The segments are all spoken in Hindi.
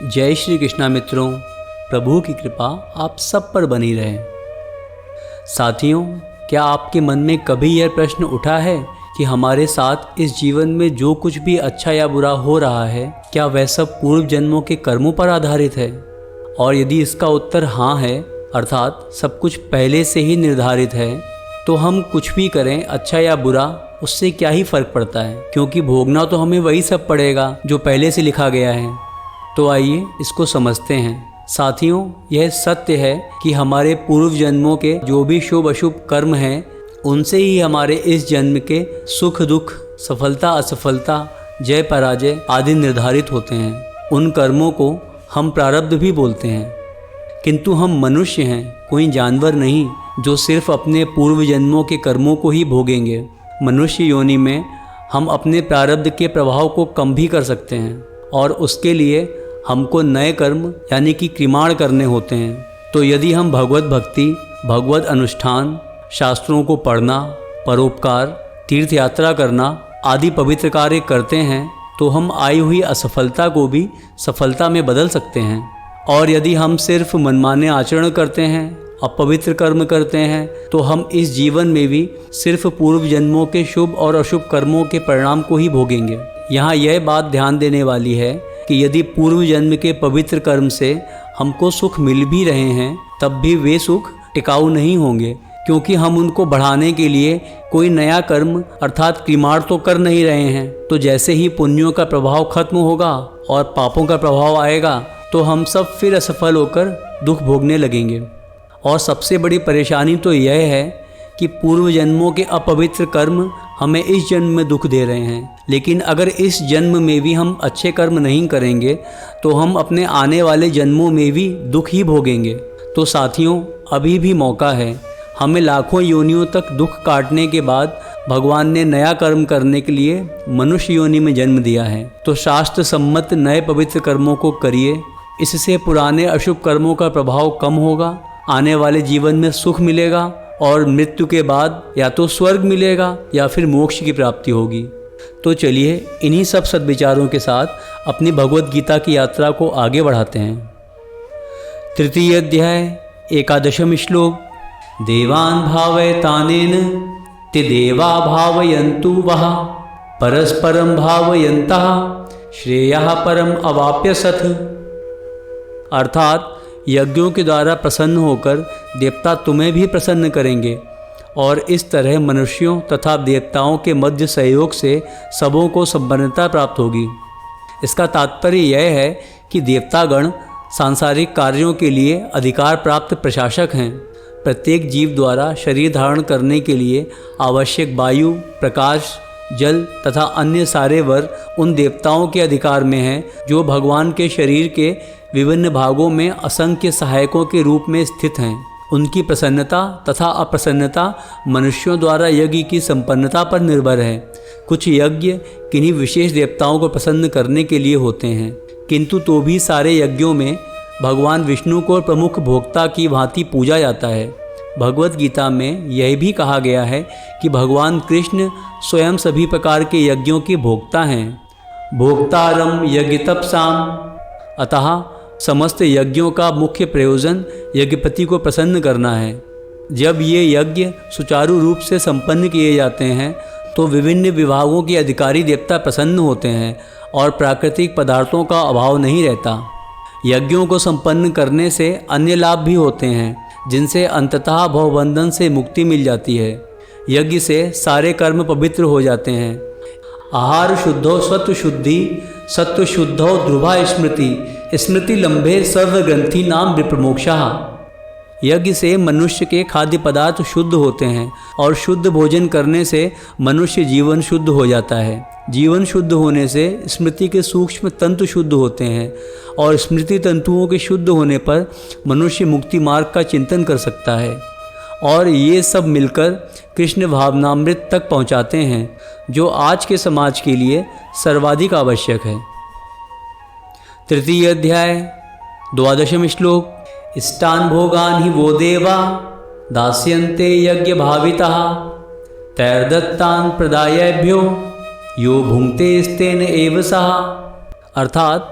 जय श्री कृष्णा मित्रों, प्रभु की कृपा आप सब पर बनी रहे। साथियों, क्या आपके मन में कभी यह प्रश्न उठा है कि हमारे साथ इस जीवन में जो कुछ भी अच्छा या बुरा हो रहा है, क्या वह सब पूर्व जन्मों के कर्मों पर आधारित है? और यदि इसका उत्तर हाँ है, अर्थात सब कुछ पहले से ही निर्धारित है, तो हम कुछ भी करें, अच्छा या बुरा, उससे क्या ही फर्क पड़ता है, क्योंकि भोगना तो हमें वही सब पड़ेगा जो पहले से लिखा गया है। तो आइए इसको समझते हैं। साथियों, यह सत्य है कि हमारे पूर्व जन्मों के जो भी शुभ अशुभ कर्म हैं, उनसे ही हमारे इस जन्म के सुख दुख, सफलता असफलता, जय पराजय आदि निर्धारित होते हैं। उन कर्मों को हम प्रारब्ध भी बोलते हैं। किंतु हम मनुष्य हैं, कोई जानवर नहीं जो सिर्फ अपने पूर्व जन्मों के कर्मों को ही भोगेंगे। मनुष्य योनि में हम अपने प्रारब्ध के प्रभाव को कम भी कर सकते हैं और उसके लिए हमको नए कर्म यानी कि क्रिमाण करने होते हैं। तो यदि हम भगवत भक्ति, भगवत अनुष्ठान, शास्त्रों को पढ़ना, परोपकार, तीर्थ यात्रा करना आदि पवित्र कार्य करते हैं, तो हम आई हुई असफलता को भी सफलता में बदल सकते हैं। और यदि हम सिर्फ मनमाने आचरण करते हैं, अपवित्र कर्म करते हैं, तो हम इस जीवन में भी सिर्फ पूर्व जन्मों के शुभ और अशुभ कर्मों के परिणाम को ही भोगेंगे। यहाँ यह बात ध्यान देने वाली है कि यदि पूर्व जन्म के पवित्र कर्म से हमको सुख मिल भी रहे हैं, तब भी वे सुख टिकाऊ नहीं होंगे, क्योंकि हम उनको बढ़ाने के लिए कोई नया कर्म अर्थात क्रिमाण तो कर नहीं रहे हैं। तो जैसे ही पुण्यों का प्रभाव खत्म होगा और पापों का प्रभाव आएगा, तो हम सब फिर असफल होकर दुख भोगने लगेंगे। और सबसे बड़ी परेशानी तो यह है कि पूर्व जन्मों के अपवित्र कर्म हमें इस जन्म में दुख दे रहे हैं। लेकिन अगर इस जन्म में भी हम अच्छे कर्म नहीं करेंगे, तो हम अपने आने वाले जन्मों में भी दुख ही भोगेंगे। तो साथियों, अभी भी मौका है। हमें लाखों योनियों तक दुख काटने के बाद भगवान ने नया कर्म करने के लिए मनुष्य योनि में जन्म दिया है। तो शास्त्र सम्मत नए पवित्र कर्मों को करिए। इससे पुराने अशुभ कर्मों का प्रभाव कम होगा, आने वाले जीवन में सुख मिलेगा और मृत्यु के बाद या तो स्वर्ग मिलेगा या फिर मोक्ष की प्राप्ति होगी। तो चलिए इन्हीं सब सद्विचारों के साथ अपनी भगवत गीता की यात्रा को आगे बढ़ाते हैं। तृतीय अध्याय, 11वां श्लोक। देवान् भावयतानेन ते देवा भावयन्तु वः परस्परं भावयन्तः श्रेयः परम अवाप्य सत्। अर्थात यज्ञों के द्वारा प्रसन्न होकर देवता तुम्हें भी प्रसन्न करेंगे और इस तरह मनुष्यों तथा देवताओं के मध्य सहयोग से सबों को संपन्नता प्राप्त होगी। इसका तात्पर्य यह है कि देवतागण सांसारिक कार्यों के लिए अधिकार प्राप्त प्रशासक हैं। प्रत्येक जीव द्वारा शरीर धारण करने के लिए आवश्यक वायु, प्रकाश, जल तथा अन्य सारे वर उन देवताओं के अधिकार में हैं, जो भगवान के शरीर के विभिन्न भागों में असंख्य सहायकों के रूप में स्थित हैं। उनकी प्रसन्नता तथा अप्रसन्नता मनुष्यों द्वारा यज्ञ की संपन्नता पर निर्भर है। कुछ यज्ञ किन्हीं विशेष देवताओं को प्रसन्न करने के लिए होते हैं, किंतु तो भी सारे यज्ञों में भगवान विष्णु को प्रमुख भोक्ता की भांति पूजा जाता है। भगवत गीता में यह भी कहा गया है कि भगवान कृष्ण स्वयं सभी प्रकार के यज्ञों के भोक्ता हैं। भोक्तारम यज्ञ तपसाम। अतः समस्त यज्ञों का मुख्य प्रयोजन यज्ञपति को प्रसन्न करना है। जब ये यज्ञ सुचारू रूप से संपन्न किए जाते हैं, तो विभिन्न विभागों के अधिकारी देवता प्रसन्न होते हैं और प्राकृतिक पदार्थों का अभाव नहीं रहता। यज्ञों को संपन्न करने से अन्य लाभ भी होते हैं, जिनसे अंततः भवबंधन से मुक्ति मिल जाती है। यज्ञ से सारे कर्म पवित्र हो जाते हैं। आहार शुद्धो सत्व शुद्धि, सत्व शुद्धो ध्रुवा स्मृति, स्मृति लंबे सर्वग्रंथि नाम विप्रमोक्षः। यज्ञ से मनुष्य के खाद्य पदार्थ शुद्ध होते हैं और शुद्ध भोजन करने से मनुष्य जीवन शुद्ध हो जाता है। जीवन शुद्ध होने से स्मृति के सूक्ष्म तंतु शुद्ध होते हैं और स्मृति तंतुओं के शुद्ध होने पर मनुष्य मुक्ति मार्ग का चिंतन कर सकता है। और ये सब मिलकर कृष्ण भावनामृत तक पहुँचाते हैं, जो आज के समाज के लिए सर्वाधिक आवश्यक है। तृतीय अध्याय, 12वां श्लोक। इष्टान् भोगान् हि वो देवा दास्यन्ते यज्ञ भाविताः तैर्दत्तान् प्रदायेभ्यो यो भुंक्ते स्तेन एव सः। अर्थात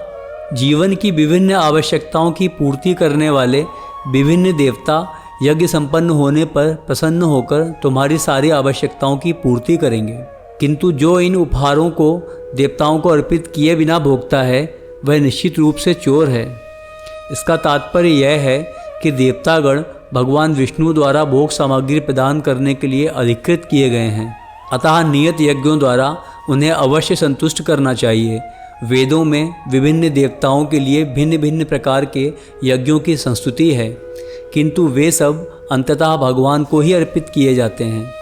जीवन की विभिन्न आवश्यकताओं की पूर्ति करने वाले विभिन्न देवता यज्ञ संपन्न होने पर प्रसन्न होकर तुम्हारी सारी आवश्यकताओं की पूर्ति करेंगे। किंतु जो इन उपहारों को देवताओं को अर्पित किए बिना भोगता है वह निश्चित रूप से चोर है। इसका तात्पर्य यह है कि देवतागण भगवान विष्णु द्वारा भोग सामग्री प्रदान करने के लिए अधिकृत किए गए हैं, अतः नियत यज्ञों द्वारा उन्हें अवश्य संतुष्ट करना चाहिए। वेदों में विभिन्न देवताओं के लिए भिन्न भिन्न प्रकार के यज्ञों की संस्तुति है, किंतु वे सब अंततः भगवान को ही अर्पित किए जाते हैं।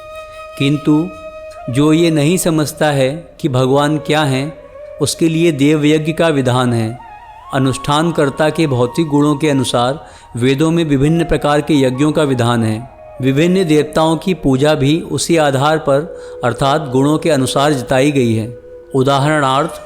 किंतु जो ये नहीं समझता है कि भगवान क्या हैं, उसके लिए देवयज्ञ का विधान है। अनुष्ठानकर्ता के भौतिक गुणों के अनुसार वेदों में विभिन्न प्रकार के यज्ञों का विधान है। विभिन्न देवताओं की पूजा भी उसी आधार पर अर्थात गुणों के अनुसार जताई गई है। उदाहरणार्थ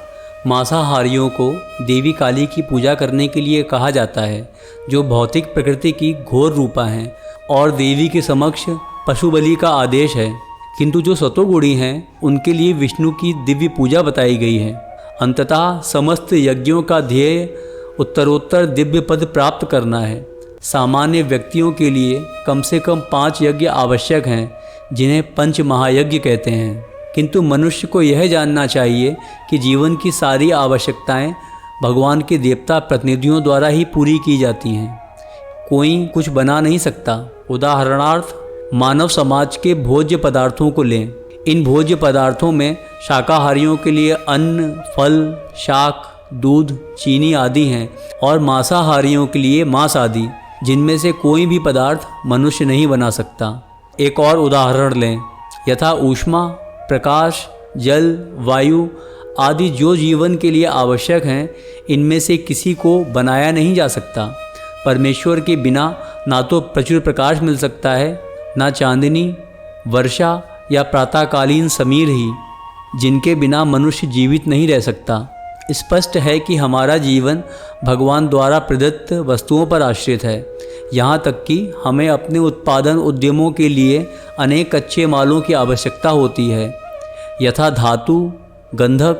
मांसाहारियों को देवी काली की पूजा करने के लिए कहा जाता है, जो भौतिक प्रकृति की घोर रूपा हैं, और देवी के समक्ष पशु बलि का आदेश है। किंतु जो सतोगुणी हैं उनके लिए विष्णु की दिव्य पूजा बताई गई है। अंततः समस्त यज्ञों का ध्येय उत्तरोत्तर दिव्य पद प्राप्त करना है। सामान्य व्यक्तियों के लिए कम से कम 5 यज्ञ आवश्यक हैं, जिन्हें पंच महायज्ञ कहते हैं। किंतु मनुष्य को यह जानना चाहिए कि जीवन की सारी आवश्यकताएं भगवान के देवता प्रतिनिधियों द्वारा ही पूरी की जाती हैं। कोई कुछ बना नहीं सकता। उदाहरणार्थ मानव समाज के भोज्य पदार्थों को लें। इन भोज्य पदार्थों में शाकाहारियों के लिए अन्न, फल, शाक, दूध, चीनी आदि हैं, और मांसाहारियों के लिए मांस आदि, जिनमें से कोई भी पदार्थ मनुष्य नहीं बना सकता। एक और उदाहरण लें। यथा ऊष्मा, प्रकाश, जल, वायु आदि जो जीवन के लिए आवश्यक हैं, इनमें से किसी को बनाया नहीं जा सकता। परमेश्वर के बिना ना तो प्रचुर प्रकाश मिल सकता है, ना चांदनी, वर्षा या प्रातःकालीन समीर ही, जिनके बिना मनुष्य जीवित नहीं रह सकता। स्पष्ट है कि हमारा जीवन भगवान द्वारा प्रदत्त वस्तुओं पर आश्रित है। यहाँ तक कि हमें अपने उत्पादन उद्यमों के लिए अनेक कच्चे मालों की आवश्यकता होती है, यथा धातु, गंधक,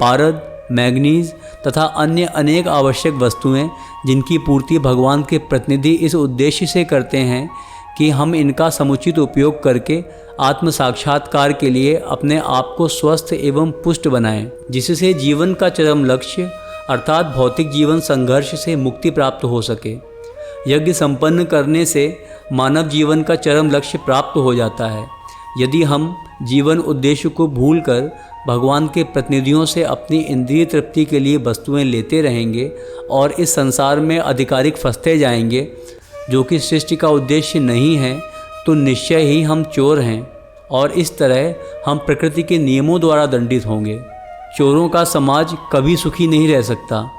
पारद, मैग्नीज तथा अन्य अनेक आवश्यक वस्तुएं, जिनकी पूर्ति भगवान के प्रतिनिधि इस उद्देश्य से करते हैं कि हम इनका समुचित उपयोग करके आत्म साक्षात्कार के लिए अपने आप को स्वस्थ एवं पुष्ट बनाएं, जिससे जीवन का चरम लक्ष्य अर्थात भौतिक जीवन संघर्ष से मुक्ति प्राप्त हो सके। यज्ञ संपन्न करने से मानव जीवन का चरम लक्ष्य प्राप्त हो जाता है। यदि हम जीवन उद्देश्य को भूलकर भगवान के प्रतिनिधियों से अपनी इंद्रिय तृप्ति के लिए वस्तुएं लेते रहेंगे और इस संसार में अधिकारिक फंसते जाएंगे, जो कि सृष्टि का उद्देश्य नहीं है, तो निश्चय ही हम चोर हैं और इस तरह हम प्रकृति के नियमों द्वारा दंडित होंगे। चोरों का समाज कभी सुखी नहीं रह सकता,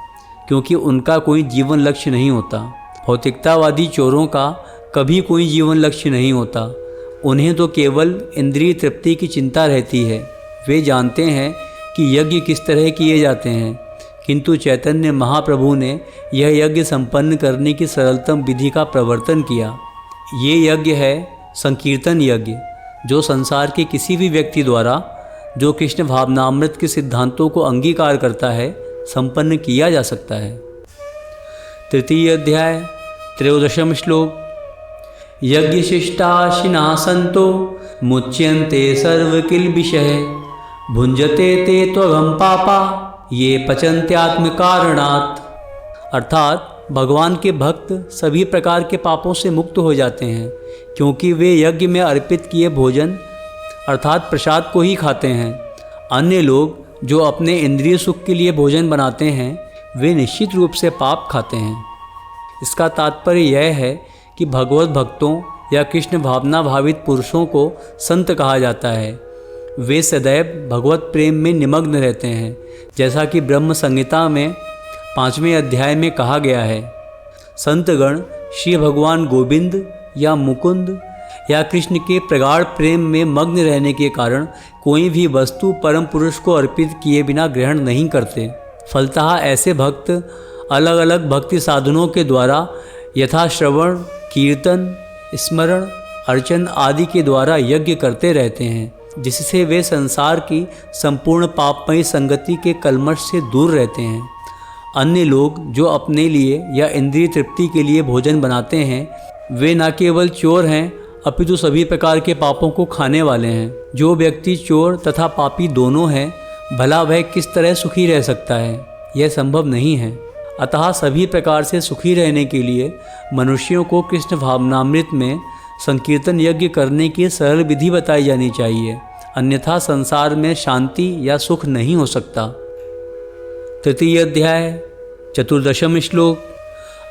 क्योंकि उनका कोई जीवन लक्ष्य नहीं होता। भौतिकतावादी चोरों का कभी कोई जीवन लक्ष्य नहीं होता। उन्हें तो केवल इंद्रिय तृप्ति की चिंता रहती है। वे जानते हैं कि यज्ञ किस तरह किए जाते हैं, किंतु चैतन्य महाप्रभु ने यह यज्ञ संपन्न करने की सरलतम विधि का प्रवर्तन किया। ये यज्ञ है संकीर्तन यज्ञ, जो संसार के किसी भी व्यक्ति द्वारा जो कृष्ण भावनामृत के सिद्धांतों को अंगीकार करता है संपन्न किया जा सकता है। तृतीय अध्याय 13वां श्लोक। यज्ञशिष्टाशिना संतो मुच्यन्ते सर्वकिल्बिषः भुंजते ते त्वगं पापा ये पचन्त्यात्म कारणात्। अर्थात भगवान के भक्त सभी प्रकार के पापों से मुक्त हो जाते हैं, क्योंकि वे यज्ञ में अर्पित किए भोजन अर्थात प्रसाद को ही खाते हैं। अन्य लोग जो अपने इंद्रिय सुख के लिए भोजन बनाते हैं, वे निश्चित रूप से पाप खाते हैं। इसका तात्पर्य यह है कि भगवत भक्तों या कृष्ण भावना भावित पुरुषों को संत कहा जाता है। वे सदैव भगवत प्रेम में निमग्न रहते हैं, जैसा कि ब्रह्म संहिता में 5वें अध्याय में कहा गया है। संतगण श्री भगवान गोविंद या मुकुंद या कृष्ण के प्रगाढ़ प्रेम में मग्न रहने के कारण कोई भी वस्तु परम पुरुष को अर्पित किए बिना ग्रहण नहीं करते। फलतः ऐसे भक्त अलग अलग भक्ति साधनों के द्वारा यथा श्रवण, कीर्तन, स्मरण, अर्चन आदि के द्वारा यज्ञ करते रहते हैं, जिससे वे संसार की संपूर्ण पापमयी संगति के कलमश से दूर रहते हैं। अन्य लोग जो अपने लिए या इंद्रिय तृप्ति के लिए भोजन बनाते हैं वे न केवल चोर हैं अपितु सभी प्रकार के पापों को खाने वाले हैं। जो व्यक्ति चोर तथा पापी दोनों है, भला वह किस तरह सुखी रह सकता है? यह संभव नहीं है। अतः सभी प्रकार से सुखी रहने के लिए मनुष्यों को कृष्ण भावनामृत में संकीर्तन यज्ञ करने की सरल विधि बताई जानी चाहिए, अन्यथा संसार में शांति या सुख नहीं हो सकता। तृतीय अध्याय, चतुर्दशम श्लोक।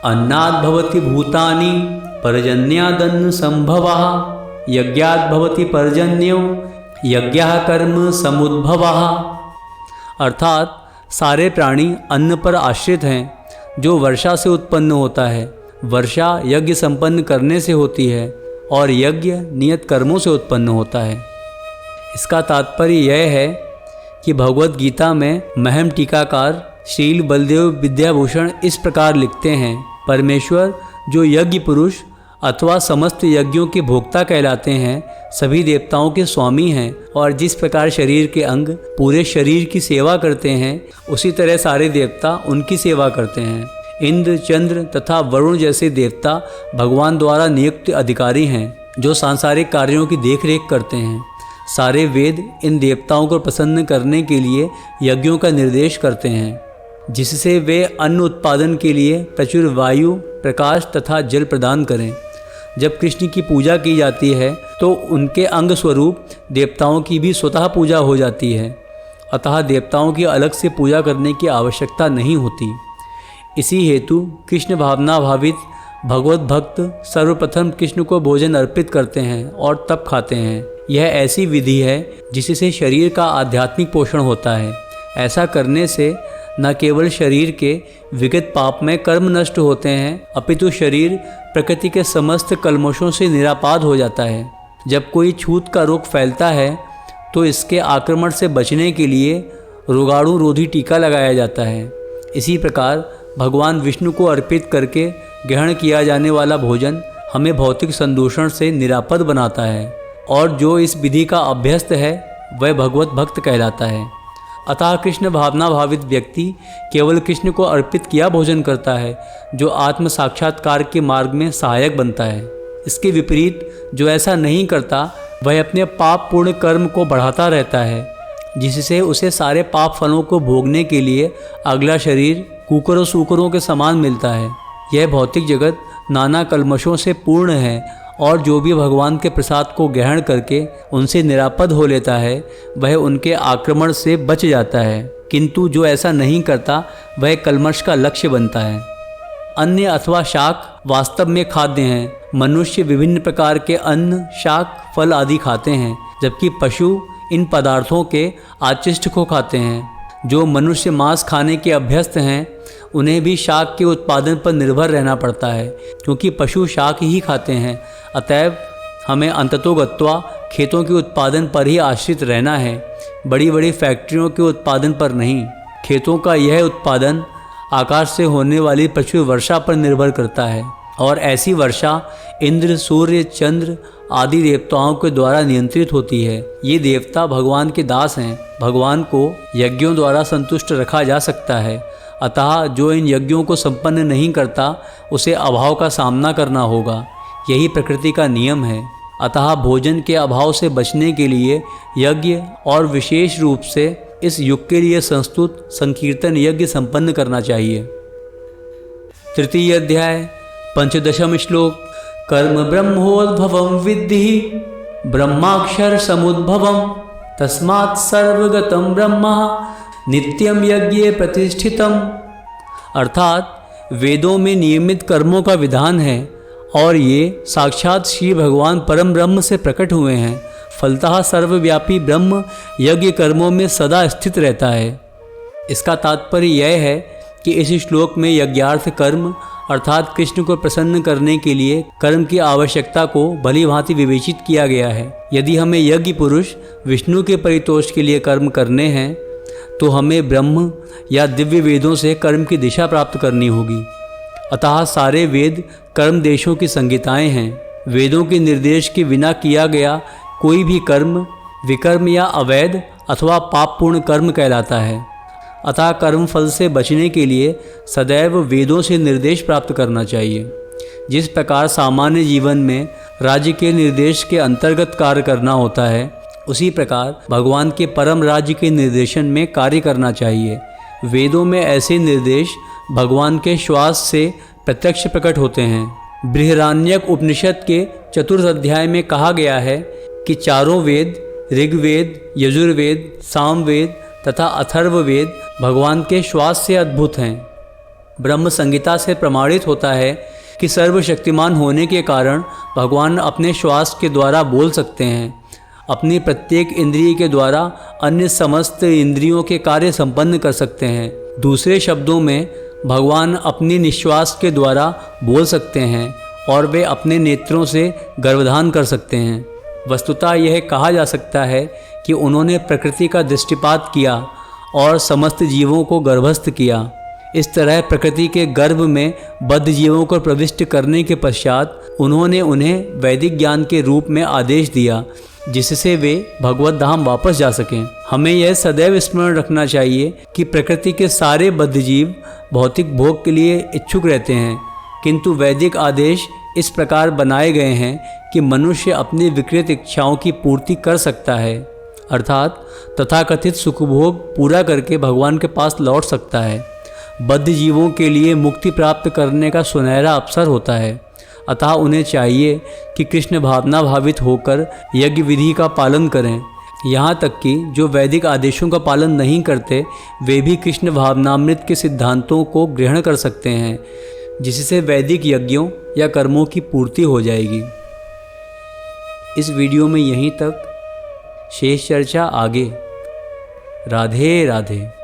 अन्नाद् भवति भूतानि पर्जन्यादन्न संभवः यज्ञाद् भवति पर्जन्यो यज्ञः कर्म समुद्भवः। अर्थात सारे प्राणी अन्न पर आश्रित हैं, जो वर्षा से उत्पन्न होता है। वर्षा यज्ञ संपन्न करने से होती है और यज्ञ नियत कर्मों से उत्पन्न होता है। इसका तात्पर्य यह है कि भगवद गीता में महम टीकाकार श्रील बलदेव विद्याभूषण इस प्रकार लिखते हैं, परमेश्वर जो यज्ञ पुरुष अथवा समस्त यज्ञों के भोक्ता कहलाते हैं, सभी देवताओं के स्वामी हैं और जिस प्रकार शरीर के अंग पूरे शरीर की सेवा करते हैं, उसी तरह सारे देवता उनकी सेवा करते हैं। इंद्र, चंद्र तथा वरुण जैसे देवता भगवान द्वारा नियुक्त अधिकारी हैं, जो सांसारिक कार्यों की देखरेख करते हैं। सारे वेद इन देवताओं को प्रसन्न करने के लिए यज्ञों का निर्देश करते हैं, जिससे वे अन्न उत्पादन के लिए प्रचुर वायु, प्रकाश तथा जल प्रदान करें। जब कृष्ण की पूजा की जाती है तो उनके अंग स्वरूप देवताओं की भी स्वतः पूजा हो जाती है, अतः देवताओं की अलग से पूजा करने की आवश्यकता नहीं होती। इसी हेतु कृष्ण भावना भावित भगवत भक्त सर्वप्रथम कृष्ण को भोजन अर्पित करते हैं और तब खाते हैं। यह ऐसी विधि है जिससे शरीर का आध्यात्मिक पोषण होता है। ऐसा करने से न केवल शरीर के विगत पापमय कर्म नष्ट होते हैं, अपितु शरीर प्रकृति के समस्त कल्मशों से निरापाद हो जाता है। जब कोई छूत का रोग फैलता है तो इसके आक्रमण से बचने के लिए रोगाणु रोधी टीका लगाया जाता है। इसी प्रकार भगवान विष्णु को अर्पित करके ग्रहण किया जाने वाला भोजन हमें भौतिक संदूषण से निरापद बनाता है, और जो इस विधि का अभ्यस्त है वह भगवत भक्त कहलाता है। अतः कृष्ण भावना भावित व्यक्ति केवल कृष्ण को अर्पित किया भोजन करता है, जो आत्म साक्षात्कार के मार्ग में सहायक बनता है। इसके विपरीत जो ऐसा नहीं करता वह अपने पाप पूर्ण कर्म को बढ़ाता रहता है, जिससे उसे सारे पाप फलों को भोगने के लिए अगला शरीर कुकरों सूकरों के समान मिलता है। यह भौतिक जगत नाना कल्मशों से पूर्ण है, और जो भी भगवान के प्रसाद को ग्रहण करके उनसे निरापद हो लेता है वह उनके आक्रमण से बच जाता है, किंतु जो ऐसा नहीं करता वह कल्मश का लक्ष्य बनता है। अन्न अथवा शाक वास्तव में खाद्य हैं। मनुष्य विभिन्न प्रकार के अन्न, शाक, फल आदि खाते हैं, जबकि पशु इन पदार्थों के आचिष्ट को खाते हैं। जो मनुष्य मांस खाने के अभ्यस्त हैं उन्हें भी शाक के उत्पादन पर निर्भर रहना पड़ता है, क्योंकि पशु शाक ही खाते हैं। अतएव हमें अंततोगत्वा खेतों के उत्पादन पर ही आश्रित रहना है, बड़ी बड़ी फैक्ट्रियों के उत्पादन पर नहीं। खेतों का यह उत्पादन आकाश से होने वाली प्रचुर वर्षा पर निर्भर करता है, और ऐसी वर्षा इंद्र, सूर्य, चंद्र आदि देवताओं के द्वारा नियंत्रित होती है। ये देवता भगवान के दास हैं। भगवान को यज्ञों द्वारा संतुष्ट रखा जा सकता है, अतः जो इन यज्ञों को संपन्न नहीं करता उसे अभाव का सामना करना होगा। यही प्रकृति का नियम है। अतः भोजन के अभाव से बचने के लिए यज्ञ और विशेष रूप से इस युग के लिए संस्तुत संकीर्तन यज्ञ संपन्न करना चाहिए। तृतीय अध्याय, पंचदशम श्लोक। कर्म ब्रह्मोद्भवं विद्धि ब्रह्माक्षर समुद्भवं तस्मात् सर्वगतं ब्रह्म नित्यम यज्ञे प्रतिष्ठितम। अर्थात वेदों में नियमित कर्मों का विधान है और ये साक्षात श्री भगवान परम ब्रह्म से प्रकट हुए हैं। फलतः सर्वव्यापी ब्रह्म यज्ञ कर्मों में सदा स्थित रहता है। इसका तात्पर्य यह है कि इस श्लोक में यज्ञार्थ कर्म अर्थात कृष्ण को प्रसन्न करने के लिए कर्म की आवश्यकता को भली भांति विवेचित किया गया है। यदि हमें यज्ञ पुरुष विष्णु के परितोष के लिए कर्म करने हैं तो हमें ब्रह्म या दिव्य वेदों से कर्म की दिशा प्राप्त करनी होगी। अतः सारे वेद कर्म देशों की संहिताएं हैं। वेदों के निर्देश के बिना किया गया कोई भी कर्म विकर्म या अवैध अथवा पापपूर्ण कर्म कहलाता है। अतः कर्मफल से बचने के लिए सदैव वेदों से निर्देश प्राप्त करना चाहिए। जिस प्रकार सामान्य जीवन में राज्य के निर्देश के अंतर्गत कार्य करना होता है, उसी प्रकार भगवान के परम राज्य के निर्देशन में कार्य करना चाहिए। वेदों में ऐसे निर्देश भगवान के श्वास से प्रत्यक्ष प्रकट होते हैं। बृहदारण्यक उपनिषद के चतुर्थ अध्याय में कहा गया है कि चारों वेद, ऋग्वेद, यजुर्वेद, सामवेद तथा अथर्ववेद भगवान के श्वास से अद्भुत हैं। ब्रह्म संहिता से प्रमाणित होता है कि सर्वशक्तिमान होने के कारण भगवान अपने श्वास के द्वारा बोल सकते हैं। अपनी प्रत्येक इंद्रिय के द्वारा अन्य समस्त इंद्रियों के कार्य संपन्न कर सकते हैं। दूसरे शब्दों में भगवान अपनी निश्वास के द्वारा बोल सकते हैं और वे अपने नेत्रों से गर्भधान कर सकते हैं। वस्तुतः यह कहा जा सकता है कि उन्होंने प्रकृति का दृष्टिपात किया और समस्त जीवों को गर्भस्थ किया। इस तरह प्रकृति के गर्भ में बद्ध जीवों को प्रविष्ट करने के पश्चात उन्होंने उन्हें वैदिक ज्ञान के रूप में आदेश दिया, जिससे वे भगवत धाम वापस जा सकें। हमें यह सदैव स्मरण रखना चाहिए कि प्रकृति के सारे बद्ध जीव भौतिक भोग के लिए इच्छुक रहते हैं, किंतु वैदिक आदेश इस प्रकार बनाए गए हैं कि मनुष्य अपनी विकृत इच्छाओं की पूर्ति कर सकता है, अर्थात तथाकथित सुखभोग पूरा करके भगवान के पास लौट सकता है। बद्ध जीवों के लिए मुक्ति प्राप्त करने का सुनहरा अवसर होता है। अतः उन्हें चाहिए कि कृष्ण भावना भावित होकर यज्ञ विधि का पालन करें। यहाँ तक कि जो वैदिक आदेशों का पालन नहीं करते, वे भी कृष्ण भावनामृत के सिद्धांतों को ग्रहण कर सकते हैं, जिससे वैदिक यज्ञों या कर्मों की पूर्ति हो जाएगी। इस वीडियो में यहीं तक, शेष चर्चा आगे। राधे राधे।